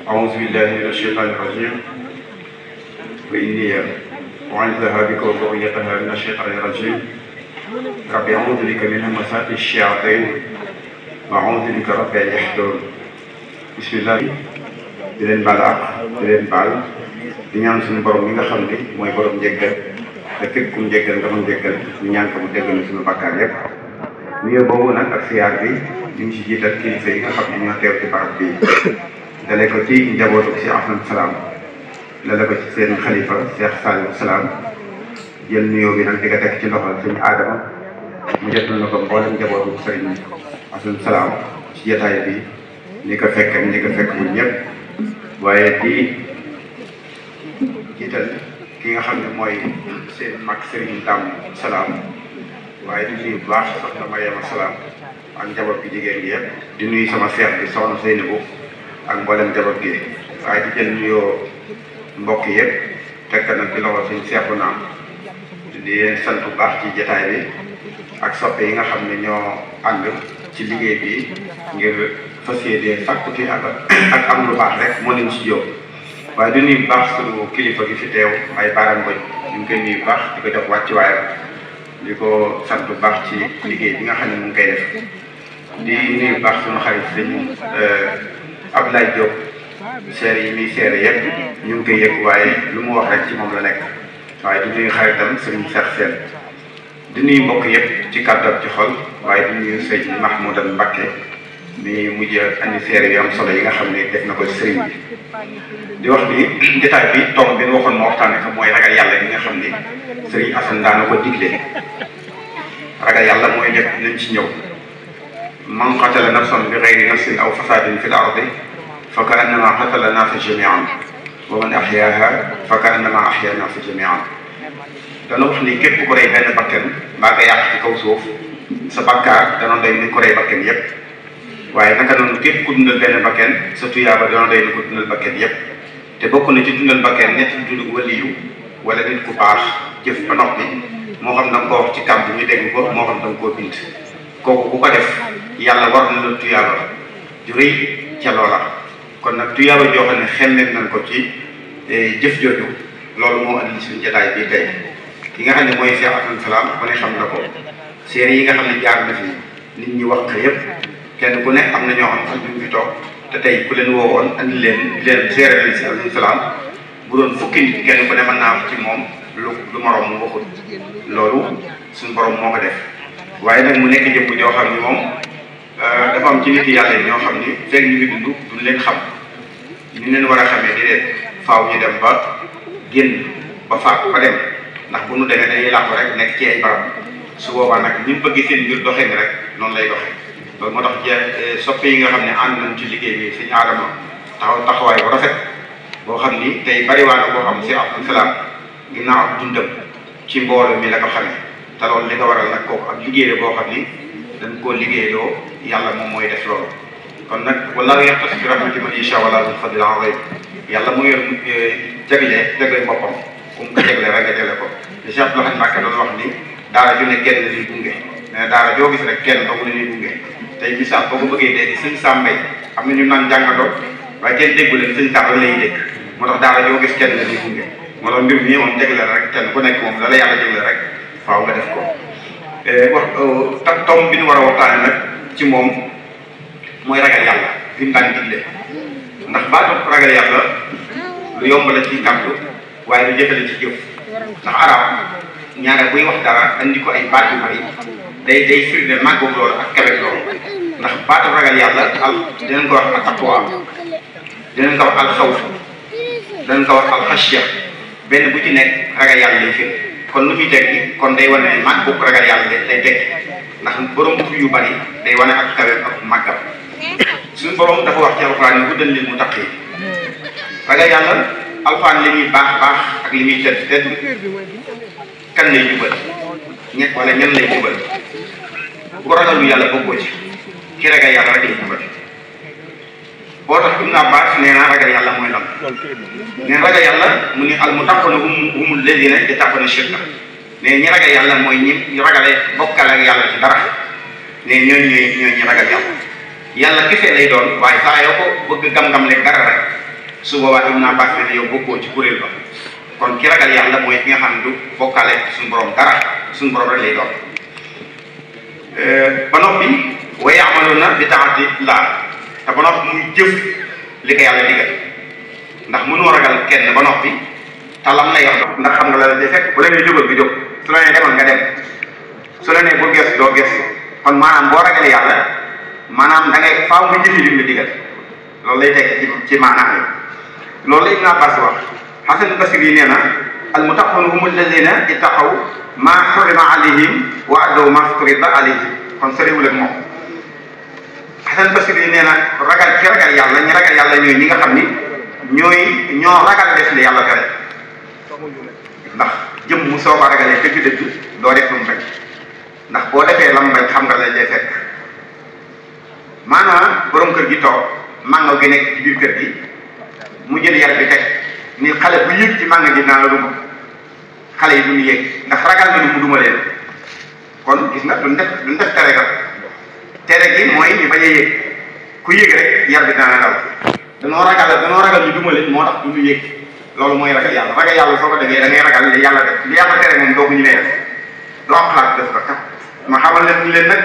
أعوذ بالله من الشيطان الرجيم وإني أعيذها بك وذريتها من الشيطان الرجيم ربي أعوذ بك من همزات الشياطين وأعوذ بك ربي أن يحضرون بسم الله di leen baal àq di leen baal di ñaan suñu borom mi nga xam ne mooy borom njëggal te képp ku mu njëggal nga mën njëggal ñu ñaan ko mu jéggal suñu bakkaar yépp nuyoo boobu nag ak siyaar bi ñu ngi si jiital kilifa yi nga xam ne ñoo teew ci barab bi dale ko ci njabootu Cheikh Ahmadou Salam dale ko ci seen xalifa Cheikh Saliou Salam jël nuyoo bi nag di ko teg ci loxo suñu aadama mu jotal na ko mboolem njabootu Serigne Ahmadou Salam ci jotaay bi ñi ko fekk ak ñi ko fekk bu ñëpp waaye di jiital ki nga xam ne mooy seen mag Serigne Dame Salam waaye di nuyu bu baax soxna Mariama Salam ak njaboot gi jigéen gi yëpp di nuyu sama seex bi soxna Seynabou ak mboolem njaboot gi waaye di jël nuyoo mbokk yëpp teg nag ci loxo suñu seexu naam di leen sant bu baax ci jotaay bi ak soppe yi nga xam ne ñoo ànd ci liggéey bi ngir fas yéene sàkku ci ak am lu baax rek moo leen ci jóg waaye di nuyu bu baax suñu kilifa gi fi teew ay baaraam bëj ñu ngi koy nuyu bu baax di ko jox wàccuwaayam di ko sant bu baax ci liggéey bi nga xam ne mu ngi koy def di nuyu bu baax suñu xarit sëñ Abdoulaye Diop seere yi muy seere yëpp ñu ngi koy yëg waaye lu mu wax rek ci moom la nekk waaye di nuyu xaritam sëñ Cheikh Sène di nuyu mbokk yëpp ci kàddu ak ci xol waaye di nuyu sëñ Mahmoudan Mbacké mi mujj andi seere yu am solo yi nga xam ne def na ko ci sëriñ bi di wax ni jotaay bi tomb bi waxoon ma waxtaane ko mooy ragal yàlla gi nga xam ni sëriñ Assane daana ko digle ragal yàlla mooy def nañ ci ñëw man qatala nafsan bi ghayri nafsin aw fasadin fil ardi fa ka annama qatala naasa jamian wa man ahyaaha fa ka annama ahya naasa jamian dana wax ni képp ku rey benn bakken mbaa nga yàq ci kaw suuf sa bakkaar dana doy ni ko rey bakken yépp waaye naka noonu képp ku dundal benn bakken sa tuyaaba dana doy ni ko dundal bakken yépp te bokk na ci dundal bakken ñetti dund waliyu wala nit ku baax jëf ba noppi moo xam da nga ko wax ci kàmb ñu dégg ko moo xam da nga koo bind kooku bu ko def yàlla war na la tuyaaba ju rëy ca loola kon nag tuyaaba joo xam ne xemmem nañ ko ci jëf jooju loolu moo andi suñu jotaay bii tey ki nga xam ne mooy Cheikh Ahmadou Salam ku ne xam na ko série yi nga xam ne jaar na fi nit ñi wax ko yëpp kenn ku ne am na ñoo xam ne ñu fi toog te tey ku leen woowoon andi leen séeréer leen si Ahmadou Salam bu doon fukki nit kenn ku ne mën naa wax ci moom lu moroom mu waxul loolu suñu borom moo ko def waaye nag mu nekk jëmm joo xam ni moom dafa am ci nit yàlla yi ñoo xam ni fekk ñu ngi dund duñ leen xam ñu leen war a xamee di leen faaw ñu dem ba génn ba faat ba dem ndax bu nu demee dañuy làqu rek nekk ci ay barab su boobaa nag ñu bëgg seen mbir doxee ni rek noonu lay doxee loolu moo tax soppe yi nga xam ne ànd nañ ci liggéey bi suñu aadama taxawaay bu rafet boo xam ni tey bariwaana boo xam si Ahmadou Salam ginnaaw ak dundam ci mbooloo mi la ko xamee te loolu li ko waral nag kooku ak liggéey la boo xam ni dañ koo liggéeyloo yàlla moom mooy def loolu kon nag wallaahu yaxtassu bi rahmatihi man yashaa wa laa zul fadlil aziim yàlla mu yor jagle boppam ku mu ko jagle rek nga jagle ko te Cheikh Abdoul Ahad Mbacké doon wax ni daara ju ne kenn la ñuy gunge mais daara joo gis rek kenn doomu la ñuy gunge tey misaal boo ko bëggee dégg sëñ Sam Mbaye am na ñu naan jàngandoo waaye kenn déggu leen sëñ Sam la lay dégg moo tax daara joo gis kenn la ñuy gunge moo tax mbir mi moom jagle rek kenn ku nekk moom la la yàlla jagle rek faaw nga def ko wax tom bi ñu war a waxtaane nag ci moom mooy ragal yàlla fi mu daan digle ndax baatu ragal yàlla lu yomb la ci kàddu waaye lu jafe la ci jëf ndax arab ñaare buy wax dara andi ko ay baat yu bari day firnde màggoog loolu ak kawet loolu ndax baatu ragal yàlla dinañ ko wax al taqwa dinañ ko wax al xawf dinañ ko wax al xasya benn bu ci nekk ragal yàlla lay firnde kon lu muy tekki kon day wane ne màgg boobu ragal yàlla day tekki ndax borom yu bari day wane ak kaweem ak màggam suñu borom dafa wax ci alxuraan yi hudan lil muttaqiin ragal yàlla alxuraan li muy baax ak li muy tedd kan lay jubal wala ñan lay jubal bu ragalu yàlla bokkoo ci ki ragal yàlla rek lay jubal boo tax Ibn Abbas nee naa ragal yàlla mooy lan neen ragal yàlla mu ni al muttaquuna humul lazina yattaquna shirka ne ñi ragal yàlla mooy ñi ragale bokkale ak yàlla ci dara ne ñooñu ñooy ñi ragal yàlla yàlla kese lay doon waaye saa yoo ko bëgg gam-gam le dara rek su boobaa Ibn Abbas ne yow bokkoo ci kuréel ba kon ki ragal yàlla mooy ki nga xam ne du bokkaale suñu borom dara suñu borom rek lay doon ba noppi wa ya'maluna bi ta'ati llah te ba noppi muy jëf li ko yàlla digal ndax mënoo ragal kenn ba noppi te lam lay wax ndax xam nga la day fekk bu la nee jógal nga jóg su la nee demal nga dem su la nee bul gestu doo gestu kon maanaam boo ragalee yàlla maanaam da ngay faaw nga jëfi lim la digal loolu lay tekk ci maanaam yi loolu la Ibn Abbas wax Hasan Basri yi nee na al muttaqun hum alladina ittaqaw ma xurima alayhim wa addaw ma furida alayhim kon soriwul ak moom Hasan Basri yi nee na ragal ki ragal yàlla ñi ragal yàlla ñooy ñi nga xam ni ñoo ragal def li yàlla tere ndax jëm mu soo ko ragalee dëgg-dëgg doo def lu mu bañ ndax boo defee lam bañ xam nga la lay fekk maanaam borom kër gi toog màngo gi nekk ci biir kër gi mu jël yar bi teg ni xale bu yëg ci màngo gi naa la duma xale yi duñu yëg ndax ragal nga ni mu duma leen kon gis nga duñ def tere ga tere gi mooy ñu bañ a yëg ku yëg rek yar bi dina la dal danoo ragal ñu duma leen moo tax duñu yëg loolu mooy ragal yàlla soo ko defee da ngay ragal li yàlla def li yàlla tere moom doo ko ñu nee def doo am xalaat def ko tax ma xamal leen ñu leen nag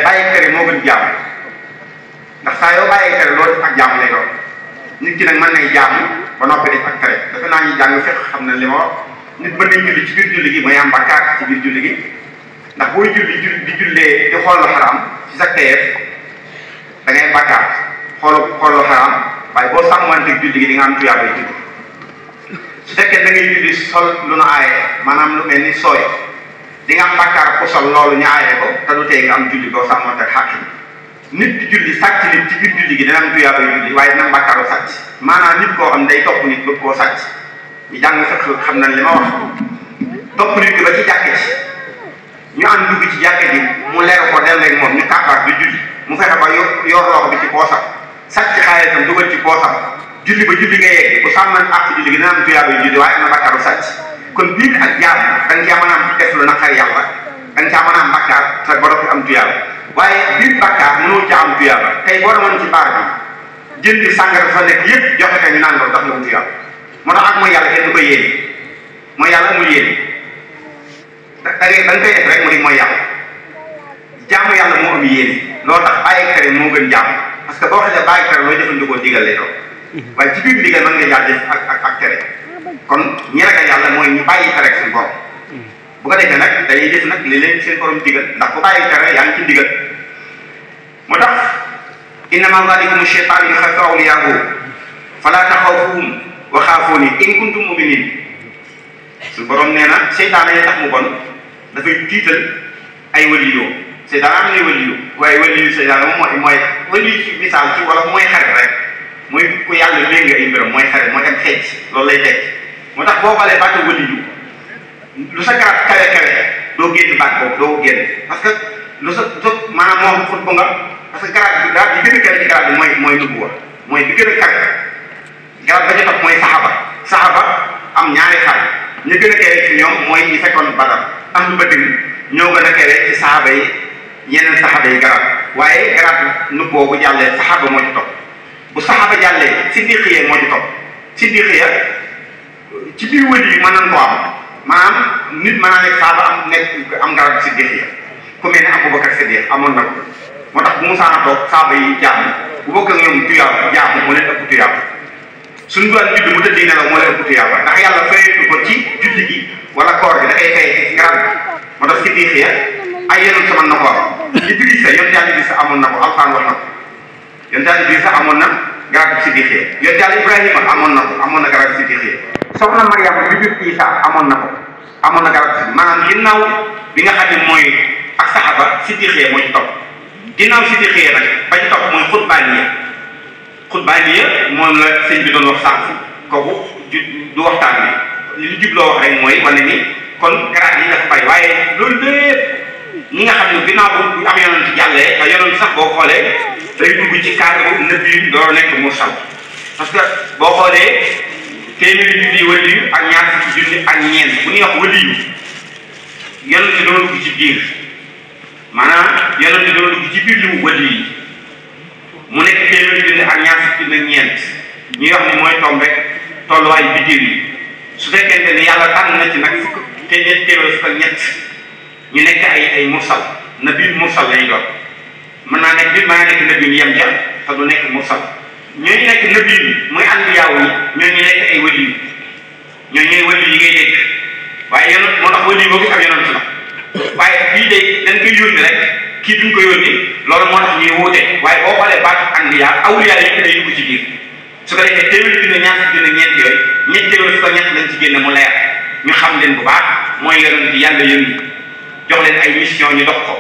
bàyyi tere moo gën jaamu ndax saa yoo bàyyi tere loolu def ak jaamu lay doon nit ki nag mën nay jaamu ba noppi def ak tere defe naa ñu jàng fekk xam na li ma wax nit mën nañ julli ci biir julli gi mooy am bàkkaar ci biir julli gi ndax booy julli di jullee di xool lu xaraam ci sa teyeef da ngay bàkkaar xool lu xaraam waaye boo sàmmanteeg julli gi di nga am tuyaabay julli su fekkee da ngay julli sol lu nu aaye maanaam lu mel ni sooy di nga am bàkkaar ku sol loolu ñu aaye ko te du tey nga am julli boo sàmmanteeg xàq nit di julli sàcc nit ci biir julli gi dina am tuyaabay julli waaye dina am bàkkaaru sàcc maanaam nit koo xam day topp nit bëgg koo sàcc ñu jàng fekk xam nañ li ma wax topp nit ki ba ci jàkk ci ñu am dugg ci jàkk ji mu leer ko del rek moom ñu kàppaat di julli mu fexe ba yor loxo bi ci poosam sàcc xaalisam dugal ci poosam julli ba julli nga yegg bu sàmman àq julli gi dina am tuyaabay julli waaye am na bàkkaaru sàcc kon biir ak jaam da nga caa mën a am def lu naqar yàlla da nga caa mën a am bàkkaar te borom bi am tuyaaba waaye biir bàkkaar mënoo ca am tuyaaba tey boo demoon ci baar bi jëndi sàngara fa nekk yëpp joxe ka ñu naan loolu tax nga am tuyaaba moo tax ak mooy yàlla kenn du ko yéene mooy yàlla amul yéene da ngay koy def rek mu di mooy yàlla jaamu yàlla moo am yéene loolu tax bàyyi tere moo gën jaam parce que boo xasee bàyyi tere looy jëfandikoo digal lay doon waaye ci biir digal mën nga jaar def ak tere kon ñi ragal yàlla mooy ñu bàyyi tere ak seen borom bu ko defee nag dañuy def nag li leen seen borom digal ndax bu bàyyi tere yaa ngi ci digal moo tax innama zalikum shaytaan yuxawwifu awliyaahu falaa taxawfuhum wa xaafuuni in kuntum muminin su borom nee na seytaan yi tax mu bon dafay tiital ay waliyoo seytaan am na waliyoo waaye waliyu seytaan moom mooy waliyu ci misaal ci wala mooy xarit rek mooy ku yàlla léegi ay mbiram mooy xarit mooy dem xeec loolu lay teg moo tax boo xoolee baatu waliyu lu sa garab kawe kawe doo génn baat boobu doo génn parce que lu sa maanaam moo xut bu nga parce que garab bi gën a kawe ci garab bi mooy nubuwa mooy bi gën a kawe garab ba ca topp mooy saxaba am ñaari xar ñu gën a kawe ci ñoom mooy ñi fekkoon Badar am lu bëgg ñoo gën a kawe ci saxaba yi yeneen saxaba yi garab waaye garab nubuwa bu jàllee saxaba moo ci topp bu saxaba jàllee siddiqiya moo ci topp siddiqiya ci biir wëli yi mën nañ koo am maanaam nit mën naa nekk saxaba am garab siddiqiya ku mel ne Abubakar Siddiq amoon na ko moo tax bu mu saana toog saxaba yi jàmm bu bokk ak ñoom tuyaaba jàmm moo leen ëpp tuyaaba suñu doon judd mu tëdd nelaw moo leen ëpp tuyaaba ndax yàlla fayeetu ko ci julli gi wala koor gi da koy fayee ci garab bi moo tax siddiqiya ay yenoon sama na ko am Idrissa yonent Yàlla Idrissa amoon na ko Alxuraan wax na ko yonent Yàlla Idrissa amoon na garab siddiqiya yonent Yàlla Ibrahima amoon na garab siddiqiya soxna Mariama bi jur Isa amoon na garab si maanaam ginnaaw bi nga xam ne mooy ak saxaba siddiqiya moo ci topp ginnaaw siddiqiya nag ba ci topp mooy xutbaaniya moom la sëñ bi doon wax sànq kooku du waxtaan bi li jubloo wax rek mooy wane ni kon garab yi dafa bari waaye loolu lépp ñi nga xam ne ginnaaw bu am yonent ci jàllee te yonent sax boo xoolee day dugg ci cadre nabi doo nekk mursal parce que boo xoolee téeméeri junni waliyu ak ñaar fukki junni ak ñeent bu ñuy wax waliyu yonent ci doon dugg ci biir maanaam yonent ci doon dugg ci biir li mu waliyu yi mu nekk téeméeri junni ak ñaar fukki junni ak ñeent ñuy wax ni mooy tombe tolluwaayu biddiw yi su fekkente ni yàlla tànn na ci nag fukk te ñett téeméer fukk ak ñett ñu nekk ay mursal nabi mursal lañu doon mën naa nekk mën naa nekk nabi yem ja te du nekk mursal ñooñu nekk nabi muy anbiyaaw yi ñooñu nekk ay wali ñooñu ñooy wali yi ngay dégg waaye yonent moo tax wali boo gis ab yonent la waaye bii de dañ koy yónni rek kii duñ ko yónni loolu moo tax ñuy wuute waaye boo xoolee baatu anbiyaa awliyaa yëpp day dugg ci biir su ko defee téeméer dina ñaar dina ñeent yooyu ñett téeméer su ko ñett lañ ci génne mu leer ñu xam leen bu baax mooy yonent yàlla yónni jox leen ay mission ñu dox ko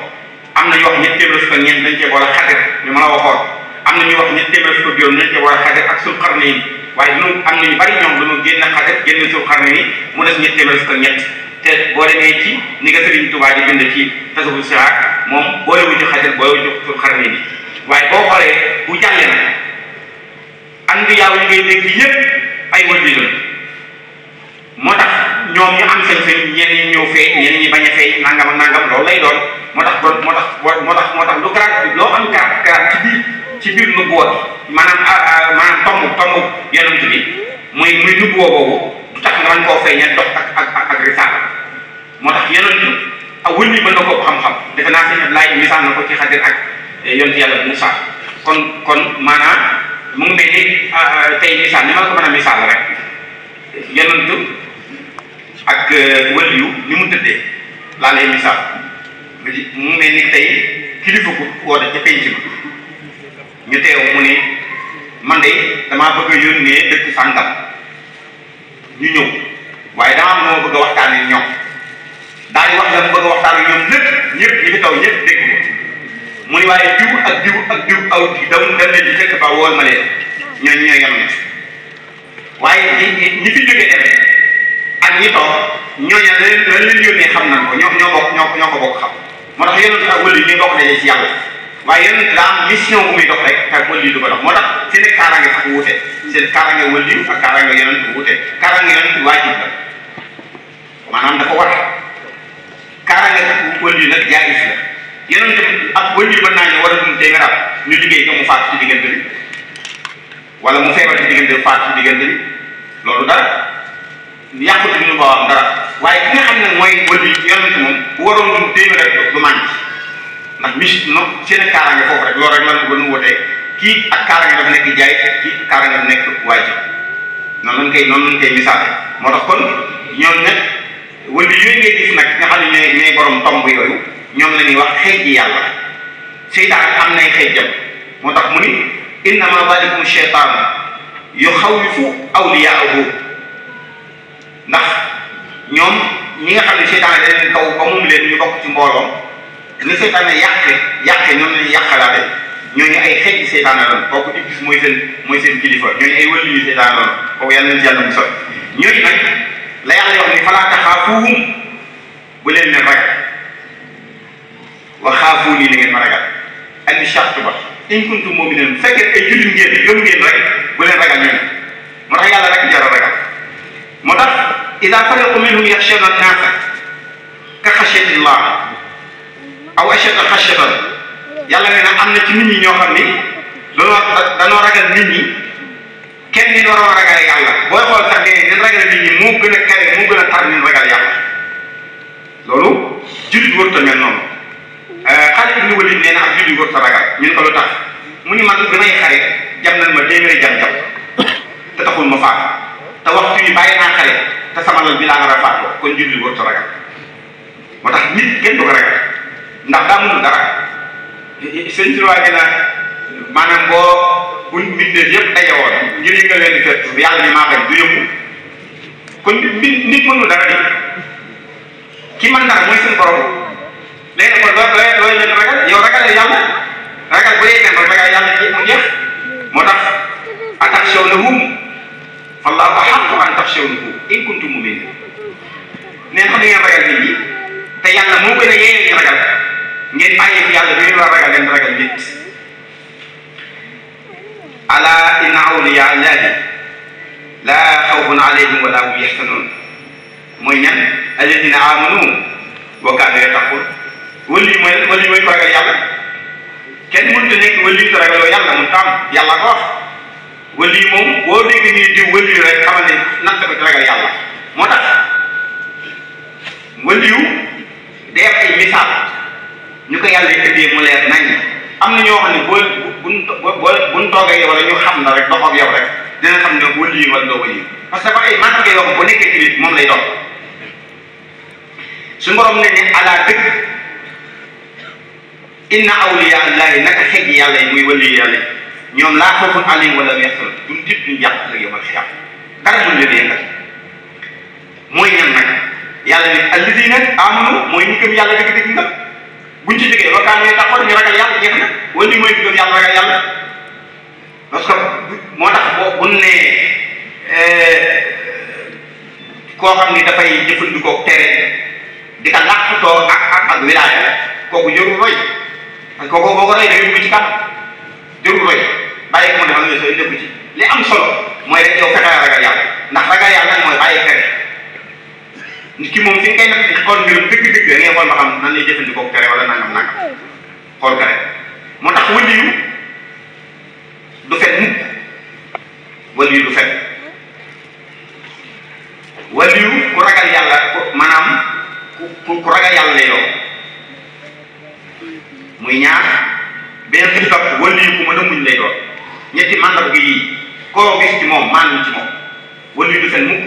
am na ñu wax ñett téeméer su ko ñeent dañ cee boole Xadir ñu mën a waxoon am na ñu wax ñett téeméer su ko juróom dañ cee boole Xadir ak Sul Qarnayn waaye duñu am na ñu bari ñoom dañu génn Xadir génn Sul Qarnayn mu des ñett téeméer su ko ñett te boo demee ci ni nga Sëriñ Tuubaa di bind ci Tasawudu Sixaar moom boolewu ci Xadir boolewu ci Sul Qarnayn bi waaye boo xoolee bu jàllee nag anbiyaaw yi ngay dégg yépp ay wali la moo tax ñoom ñu am sañ-sañ ñenn ñi ñëw feeñ ñenn ñi bañ a feeñ nangam ak nangam loolu lay doon moo tax lu garaat loo am garaat ci biir nubuwa bi maanaam tomb yonent bi muy nubuwa boobu du tax nga mën koo feeñal dox ak risaala moo tax yonent ak wëlli mën na ko xam-xam defe naa sëñ Ablaay misaal na ko ci Xadir ak yonent yàlla Muusaa kon maanaam mu ngi mel ni tey misaal ni ma la ko mën a misaal rek yonent ak waliyu ni mu tëddee laa lay misaal mu ngi mel ni tey kilifa ko woote ca penc ma ñu teew mu ne man de damaa bëgg a yónnee dëkk sàngam ñu ñëw waaye dama am moo bëgg a waxtaanee ñoom daal di wax la mu bëgg a waxtaanee ñoom lépp ñëpp ñi fi taw ñëpp dégg ko mu ne waaye diw ak diw ak diw aw di daw dem leen di fekk ba wool ma leen ñooñu ñooy yem waaye ñi fi jógee dem ak ñi toog ñooñu leen yónnee xam nañ ko ñoo ko bokk xam moo tax yonent ak wëli ñuy bokk daje ci yàlla waaye yonent daa am mission bu muy dox rek te wëli du ko dox moo tax seen kaaraange sax wuute seen kaaraange wëli ak kaaraange yonent wuute kaaraange yonent waajib la maanaam dafa war kaaraange wëli nag jaayis la yonent ak wëli mën naa ñëw war a dund téeméer at ñu liggéey ko mu faatu ci diggante bi wala mu feebar ci diggante bi faatu ci diggante bi loolu dara yàqut ñu ko am dara waaye ki nga xam ne mooy wëli yonent moom bu waroon dund téeméer rek du mànc ndax seen kaaraange foofu rek loolu rek lan ko nu wutee kii ak kaaraange dafa nekk jaay kii ak kaaraange dafa nekk waajib noonu lañ koy misaale moo tax kon ñoom nag wëli yooyu ngay gis nag nga xam ne ñooy borom tomb yooyu ñoom la ñuy wax xeej ji yàlla seytaan am nay xeejam moo tax mu ni innama zalikum sheytaan yuxawwifu awliyaahu ndax ñoom ñi nga xam ne seytaan da leen kaw ba moom leen ñu bokk ci mbooloo ni seytaan ne yàqe ñoom la ñuy yàqalaate ñooñu ay xeej seytaan la doon kooku Iblis mooy seen kilifa ñooñu ay wëli yu seytaan la doon kooku yàlla nañ ci yàlla musal ñooñu nag la yàlla wax ni falaa taxaafuuhum bu leen leen ragal wa xaafuunii la ngeen ma ragal andi charte ba in kuntum mu'miniin fekkee ay jullit ngeen gëm ngeen rek bu leen ragal ñoom moo tax yàlla rek jar a ragal moo tax idaa fariqun minhum yaxshawna an-naasa ka xashyati llaah aw ashadda xashyatan yàlla nee na am na ci nit ñi ñoo xam ni danoo ragal nit ñi kenn ni war a ragal yàlla booy xool sax ne nen ragal nit ñi moo gën a kawe moo gën a tar nen ragal yàlla loolu jullit warut a mel noonu Xaalid ibn Waliid nee na ab jullit warut a ragal ñu ne ko lu tax mu ni man bi may xare jam nañ ma téeméeri jam te taxul ma faatu te waxtu yi bàyyi naa xare te sama lal bi laa nar a faatoo kon jullit warut a ragal moo tax nit kenn du ko ragal ndax daa mënul dara sëñ si waa na maanaam boo buñ mbindeef yëpp daje woon ngir yëngal leen di fekk yàlla ni maa bañ du yëngu kon nit mënul dara di ki man dara mooy seen borom léegi kon looy leen ragal yow ragal yàlla ragal bu yeggee rek ragal yàlla ji mu jeex moo tax ataxshawnahum fallaahu ahaqqu an taxshawnahu in kuntum mu'minin neen xam ne ngeen ragal nit ñi te yàlla moo gën a yee ñu ragal ngeen bàyyi fi yàlla bi ngeen war a ragal leen ragal nit ala inna awliya allahi laa xawfun alayhim wala hum yaxzanun mooy ñan alladina amanu wa kaanu yattaqun wali mooy ko ragal yàlla kenn mënut a nekk wali te ragaloo yàlla mun taam yàlla ko wax wali moom boo dégg dégg nii diw wëliyu rek xamal ne natt ko ci ragal yàlla moo tax wëliyu day am ay misaal ñu ko yàlla ëddee mu leer nañ am na ñoo xam ne buñ toogee yow wala ñu xam na rek dox ak yow rek dina xam ne wëliyu wala doo wëliyu parce que ba ay manqué yoo xam bu nekkee ci nit moom lay doon suñu borom ne ala dëgg inna awliya allahi naka xej yàlla yi muy wëliyu yàlla ñoom laa xawfun alayhim wala hum yaxzanun duñ tiit duñ jàpp ak yomal xiyam dara buñ leen yëngal mooy ñan nag yàlla ne alladina amanu mooy ñi gëm yàlla dëgg-dëgg nga buñ ci jógee wakkaan yooyu taxoon ñu ragal yàlla jeex na wala mooy gëm yàlla ragal yàlla parce que moo tax buñ ne koo xam ni dafay jëfandikoo tere di ko làqutoo ak wilaaya kooku jarul roy parce que kooku boo ko roy da ngay dugg ci kanam jarul roy bàyyi ko mu defal nga sooy dëgg ci li am solo mooy rek yow fexe ragal yàlla ndax ragal yàlla mooy bàyyi tere nit ki moom fi nga koy natt di xool mbirum dëgg-dëgg da ngay xool ba xam nan lay jëfandikoo tere wala nangam xool ko rek moo tax waliyu du fet mukk waliyu du fet waliyu ku ragal yàlla maanaam ku ragal yàlla lay doon muy ñaar benn bi topp waliyu ku mën a muñ lay doon ñetti mandarga yii koo gis ci moom maanaam ci moom waliyu du fet mukk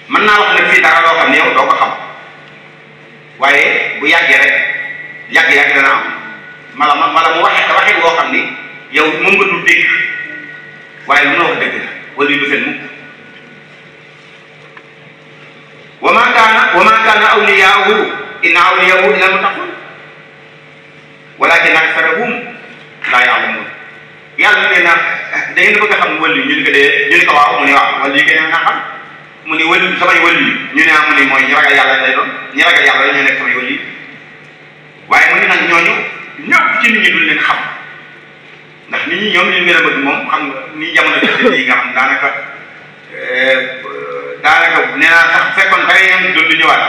mën naa wax nag fii dara loo xam ne yow doo ko xam waaye bu yàggee rek yàgg-yàgg dana am mala mu waxee boo xam ni yow moom nga dul dégg waaye lu ma wax dëgg la waliyu du fet mukk wa ma kaana awliyaahu inna awliyaahu illa muttaqun walakin aktharuhum laa ya'lamuun yàlla nee na da ngeen bëgg a xam waliyu ñu ne ko waaw mu ne waaw waliyu keneen nga xam mu ni waliyu samay waliyu ñu ne mu ni mooy ñu ragal yàlla lay doon ñu ragal yàlla la ñoo nekk samay waliyu waaye mu ne nag ñooñu ñëpp ci nit ñi duñ leen xam ndax nit ñi ñoom liñ gën a bëgg moom xam nga ni jamono jëf yi nga xam daanaka nee naa sax fekkoon bare ñoom doon di ñëwaat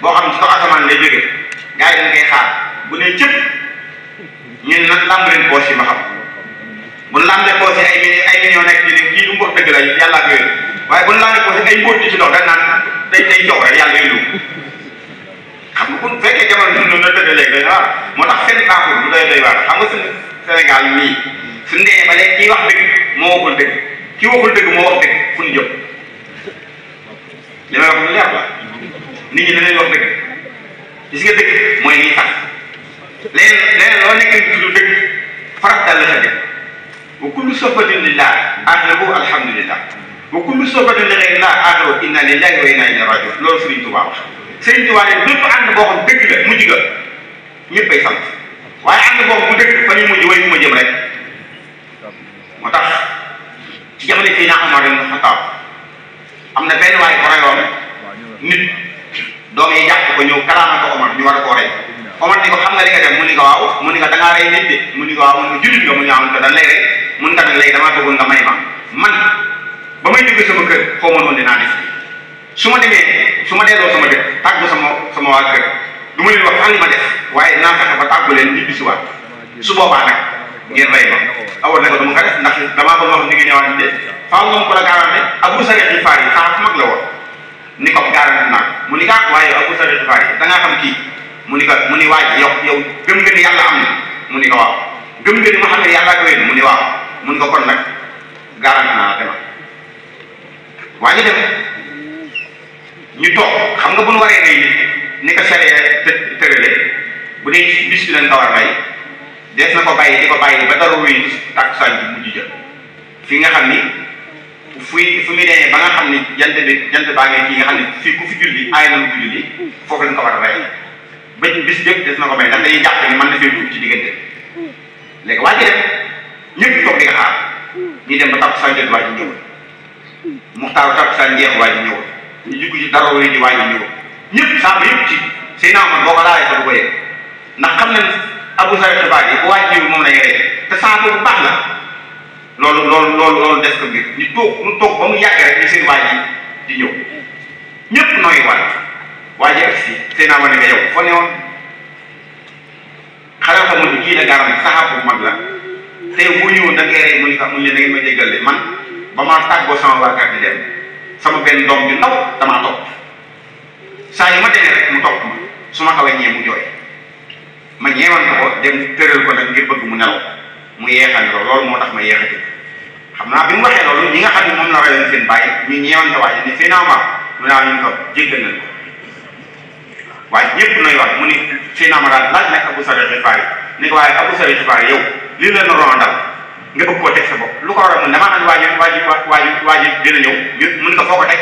boo xam ne ci kaw asamaan lay jóge gars yi dañ koy xaar bu ne cëpp ñun nag làmb leen poos yi ma xam bu làmbee poos yi ay millions nekk ci ne kii du mbor dëgg la yàllaa ko yónni waaye bu làmbee poos yi ay mbóot di ci dox dañ naan day jox rek yàlla yónni xam nga bu fekkee jamono bi noonu la tëddee léegi day waar moo tax seen baaxul lu doy waar xam nga suñu Sénégal mii suñu demee ba léegi kii wax dëgg moo waxul dëgg kii waxul dëgg moo wax dëgg fu ñu jëm li may wax lu leer la nit ñi danañ wax dëgg gis nga dëgg mooy liy sax leneen loo nekk ni tudd dëgg farata la sa dëgg wa kullu sohbatin lillah axiruhu alhamdulillah wa kullu sohbatin li ghayrillah axiruhu inna lillahi wa inna ilayhi rajiun loolu Serigne Touba wax Serigne Touba ne bépp ànd boo xam dëgg la mujj ga ñëppay sant waaye ànd boobu bu dëgg fa ñuy mujj way fu ma jëm rek moo tax ci jamono fii naa Umar ibn Xattaab am na benn waay ko reyoon nit doom yi jàpp ko ñëw kalaama ko Omar ñu war a koo rey Omar ni ko xam nga li nga def mu ni ko waaw mu ni ko da ngaa rey nit de mu ni ko waaw mu ni ko jullit nga mu ni ko dañ lay rey mun nga nag léegi damaa bëggoon nga may ma man ba may jóge sama kër xaw ma noonu dinaa def su ma delloo sama dëkk tàggu sama waa kër du ma leen wax fan li ma def waaye dinaa fexe ba tàggu leen ñibbi si waat su boobaa nag ngeen rey ma awoon na ko du ma ko def ndax damaa bëgg wax ni nga ñëwaat de faaw moom ko la garanté Abu Sarih Xifaar yi xanaa fu mag la woon ni ko garanté naa mu ni kaa waaye Abu Sarih Xifaar yi da ngaa xam kii mu ni waaj yow gëm nga ni yàlla am na mu ni ko waaw gëm nga ni ma xam ne yàlla ko wéen mu ni waaw mu ni ko kon nag garanté naa la demal waa ñu dem ñu toog xam nga bu nu waree rey ni ko saree tërale bu dee bis bi leen ko war a rey dees na ko bàyyi di ko bàyyi ba dara wuy takkusaan bi mujj jël fi nga xam ni fu muy demee ba nga xam ni jant baa ngeen kii nga xam ne fii ku fi julli aay na lu fi julli foofu lañ ko war a rey ba bis yëpp des na ko may ndax dañuy jàpp ni mën na fee dugg ci diggante léegi waa ji dem ñëpp toog di nga xaar ñuy dem ba takkusaan jot waa ji ñëwul muxtaaru takkusaan jeex waa ji ñëwul ñu jugg ci dara wuy di waa ji ñëwul ñëpp saabu yëpp ci sëy naa man boo ko laalee ko du ko yëg ndax xam nañ Abu Sarih Xifaar yi bu waa ji ñëwul moom la ñu rey te saabu bu baax la loolu des ko mbir ñu toog ba mu yàgg rek ñu seen waa ji di ñëw ñëpp nooy waa ji agsi sëy naa ma ne nga yow foo ne woon xanaa xamul ni kii la garam saxaab bu mag la te yow boo ñëwoon da ngay rey mu ni leen da ngeen ma jéggal de man ba ma tàggoo sama waa kër di dem sama benn doom ju ndaw damaa topp saa yu ma demee rek mu topp ma su ma xawee ñee mu jooy ma ñeewante ko dem tëral ko nag ngir bëgg mu nelaw mu yeexa nelaw loolu moo tax ma yeexati xam naa bi mu waxee loolu ñi nga xam ne moom la rayoon seen bàyyi ñu ñeewante waaye ni seen ama mu naa ñu ko jéggal nañ ko waaye ñëpp nay wax mu ni seen ama daal laaj nag Abu Sarr Xifaari ni ko waaye Abu Sarr Xifaari yow lii la naroon dal nga bëgg koo teg sa bopp lu ko war a mun damaa xam ne waa ji dina ñëw mun nga foo ko teg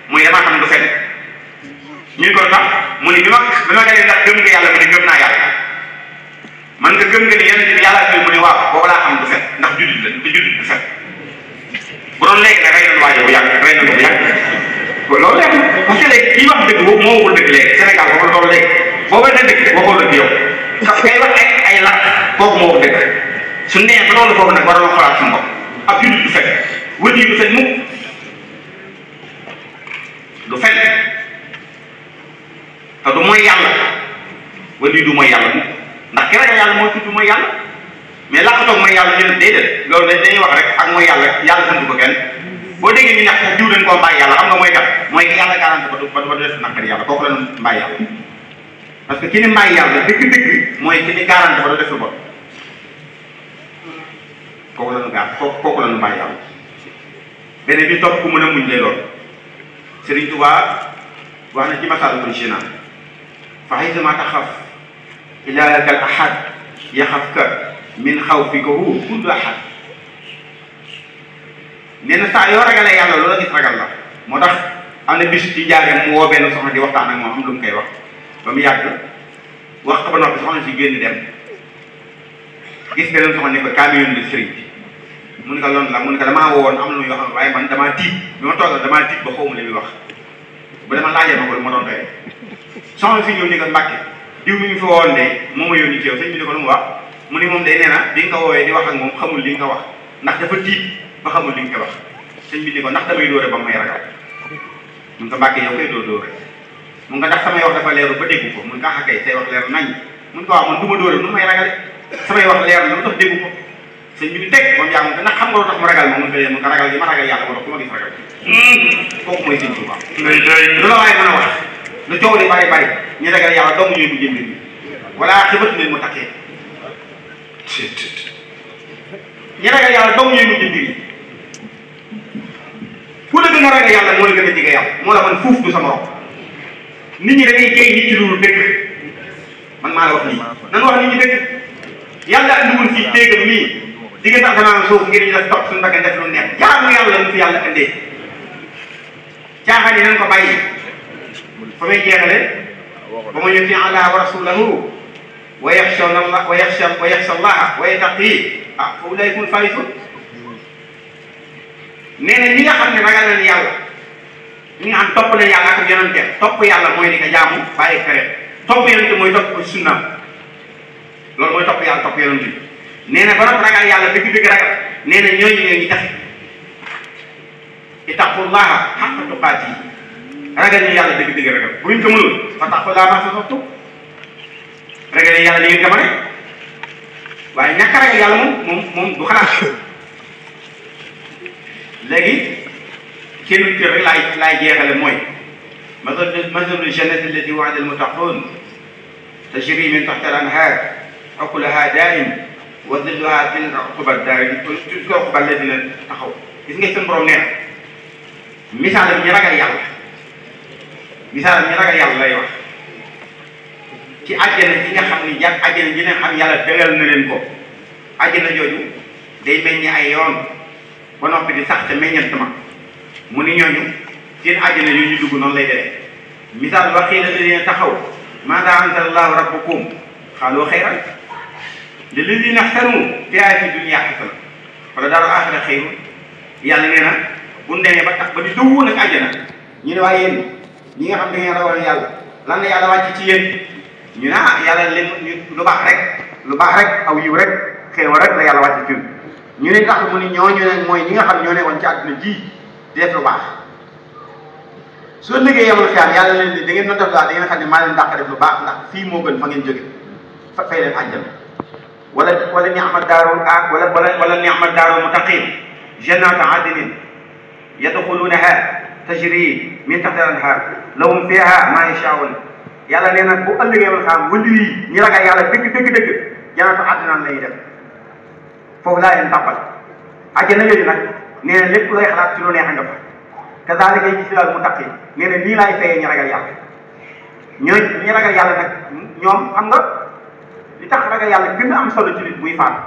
muy damaa xam du fen ñu ko tax mu ni bi ma gënee ndax gëm nga yàlla mu ni gëm naa yàlla man nga gëm nga ni yenn ci yàlla fi mu ni waaw boobu laa xam du fen ndax jullit la te jullit du fen bu doon léegi nag rey nañu waajo bu yàgg rey nañu bu yàgg loolu léegi parce que léegi kii wax dëgg boobu moo waxul dëgg léegi Sénégal boobu loolu léegi boo waxee dëgg waxul dëgg yow ndax kay wax ay lakk kooku moo wax dëgg su nee ba loolu foofu nag war na xoolaat suñu bopp ab jullit du fen wël yi du fen mukk du fen te du mooy yàlla wël yi du mooy yàlla mukk ndax ki ragal yàlla mooy tudd mooy yàlla mais laqatoog mooy yàlla ñun déedéet loolu dañuy wax rek ak mooy yàlla sant ko kenn boo déggee ñu ñax diw dañ koo mbaay yàlla xam nga mooy kat mooy ki yàlla garanti ba du def naqari yàlla kooku la ñu mbaay yàlla parce que ki ni mbaay yàlla dëgg-dëgg mooy ki ni garanti ba du def lu bon kooku la ñu kooku la ñu mbaay yàlla beneen bi topp ku mën a muñ lay doon Serigne Touba wax na ci Masaalikul Jinaan fa haythuma taxaf ilaahaka al ahad yaxafka min xawfika hu kullu ahad nee na saa yoo ragalee yàlla loola gis ragal la moo tax am na bis ci jaaree mu woo benn soxna di waxtaan ak moom am lu mu koy wax ba mu yàgg wax ko ba noppi soxna si génn dem gis beneen soxna ne ko camion de sëriñ mu ne ko loolu la mu ne ko damaa woowoon am na yoo xam ne waaye man damaa tiit bi ma toogal damaa tiit ba xaw ma li muy wax bu dama laajee ma ko lu ma doon doyee soxna si ñëw ni ko Mbàkke diw mi ngi fi woon de moo ma yónni ci yow sëñ bi ne ko lu mu wax mu ni moom day nee na bi nga ko woowee di wax ak moom xamul li nga ko wax ndax dafa tiit ba xamul li nga ko wax sëñ bi ni ko ndax damay dóore ba may ragal mun ko Mbàkke yow koy dóore mun nga ndax samay wax dafa leeru ba déggu ko mun nga xakay say wax leer nañ mun ko waaw man du ma dóore mun may ragale samay wax leer na lu tax déggu ko sëñ bi ni teg moom jàng ndax xam nga lu tax mu ragal ma mun ko ragal gi ma ragal yàlla moo tax ku ma gis ragal kooku mooy sëñ Tuubaa lu la waaye mën a wax lu coow li bari bari ñu ragal yàlla dong ñooy mujjee mbir mi wala xibatu leen mu takkee ñu ragal yàlla dong ñooy mujjee mbir yi ku la gën a ragal yàlla moo la gën a jege yàlla moo la man fuuf du sa morom nit ñi da ngay jëy nit ci loolu dëgg man maa la wax nii nan wax nit ñi dëgg yàlla andiwul fii téegam nii diggante asamaan suuf ngir ñu def topp suñu bakkan def lu neex jaamu yàlla mu fi yàlla andee caaxaan yi nañ ko bàyyi fa may jeexale ba ma yuti allah wa rasulahu wa yaxsha allah wa yaxsha allah wa yattaqi fa ulaika humul faizun nee na ñi nga xam ne ragal nañ yàlla ñi nga xam topp nañ yàlla ak yonente topp yàlla mooy di ko jaamu bàyyi tere topp yonente mooy topp ko sunnaam loolu mooy topp yàlla topp yonente nee na ba nag ragal yàlla dëgg-dëgg ragal nee na ñooñu ñoo ngi tax ittaqullaha haqqa tuqaati ragal ñu yàlla dëgg-dëgg ragal bu ñu ko mënul fattaqullaha mastata'tum ragal yàlla ni ngeen ko mëne waaye ñàkk a ragal yàlla moom du xalaat léegi kenn kër rek laay jeexale mooy mathalul jannati allati wa'ida al-muttaqun tajri min tahtiha al-anhar ukuluha daa'im wa dhilluha fil uqba daa'im fil uqba alladina taxaw gis nga seen borom nee na misaal bi ñu ragal yàlla misaal bi ñu ragal yàlla lay wax ci àjjana ji nga xam ni jàpp àjjana ji nga xam yàlla dëgal na leen ko àjjana jooju day mel ni ay yoon ba noppi di sax te meññeent ma mu ni ñooñu seen àjjana yooyu ñu dugg noonu lay demee misaal ba xëy na leen taxaw maadaa anzala Allahu rabbukum qaalu xayran lilladiina ahsanu fil hayaati dunya hasana wala daarul aaxira xayrun yàlla nee na bu ñu demee ba tax ba di dëwwu nag àjjana ñu ne waaye yéen ñi nga xam da ngeen rawal yàlla lan la yàlla wàcc ci yéen ñu ne yàlla leen lu baax rek aw yiw rek xéewal rek la yàlla wàcc ci ñu ne tax mu ni ñooñu ne mooy ñi nga xam ñoo nekkoon ci àdduna ji di def lu baax soo liggéey yamul xiyam yàlla leen ni da ngeen doon def daal da ngeen xam ne maa leen dàq def lu baax ndax fii moo gën fa ngeen jóge fay leen àjjana wala ni'ma daarul wala ni'ma daarul muttaqin jannatu adnin yadxuluunaha tajri min tahtiha al-anhaar lahum fiiha maa yashaa'uun yàlla nee na bu ëllëgee man xam wëndu yi ñi ragal yàlla dëgg jannatu adnaan lay def foofu laa leen tàbbal àjjana yooyu nag nee na lépp looy xalaat ci lu neex nga fa kazaalika yajzil muttaqiin nee na nii laay fayee ñi ragal yàlla ñi ragal yàlla nag ñoom xam nga li tax ragal yàlla gën a am solo ci nit buy faatu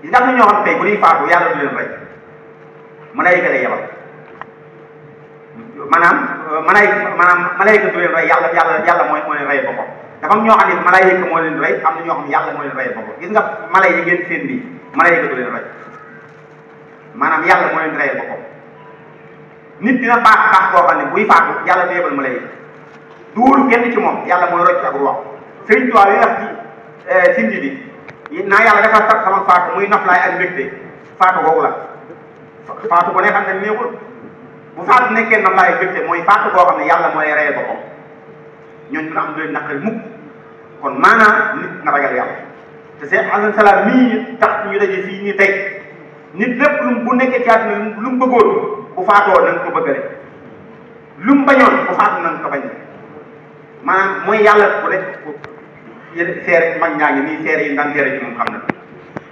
li tax na ñoo xam tey bu ñuy faatu yàlla du leen rey malaayika lay yebal malaayika du leen rey yàlla moo leen rey boppam dafa am ñoo xam ne malaayika moo leen rey am na ñoo xam ne yàlla moo leen rey boppam gis nga mala yi ngeen seen nii malaayika du leen rey maanaam yàlla moo leen rey boppam nit dina baax boo xam ne buy faatu yàlla du yebal malaayika du wóolu kenn ci moom yàlla mooy rocc ak wax sëriñ Tuubaa yi wax ci sindi bi naa yàlla dafa sax sama faatu muy noflaay ak mbégte faatu googu la faatu ko ne xam ne neexul bu faatu nekkee noflaay ak mbégte mooy faatu boo xam ne yàlla mooy reyal boppam ñooñu dina am lu leen naqari mukk kon maanaam nit na ragal yàlla te Seex Asan Salaam mii tax ñu daje fii nii tey nit lépp lu bu nekkee ci àdduna lu mu bëggoon bu faatoo na nga ko bëggale lu mu bañoon bu faatu na nga ko bañ maanaam mooy yàlla ku nekk seere mag ñaa ngi nii seere yi daan seere ci moom xam na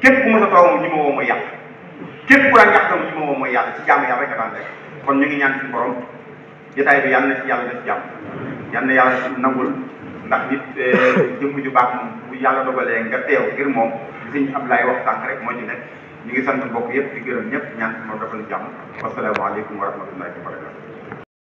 képp ku mës a toog moom ñi ma woo mooy yàlla képp ku daan ñax tam ñi ma woo mooy yàlla ci jàmm yàlla rek a daan rek kon ñu ngi ñaan ci borom jotaay bi yàlla na ci yàlla def jàmm yàlla na yàlla nangul ndax nit jëmm ju baax moom bu yàlla dogalee nga teew ngir moom sëñ Abdoulaye wax sànq rek moo ci nekk ñu ngi sant mbokk yëpp di gërëm ñëpp ñaan ci moom defal jàmm wasalaamaaleykum wa rahmatullahi wa barakatu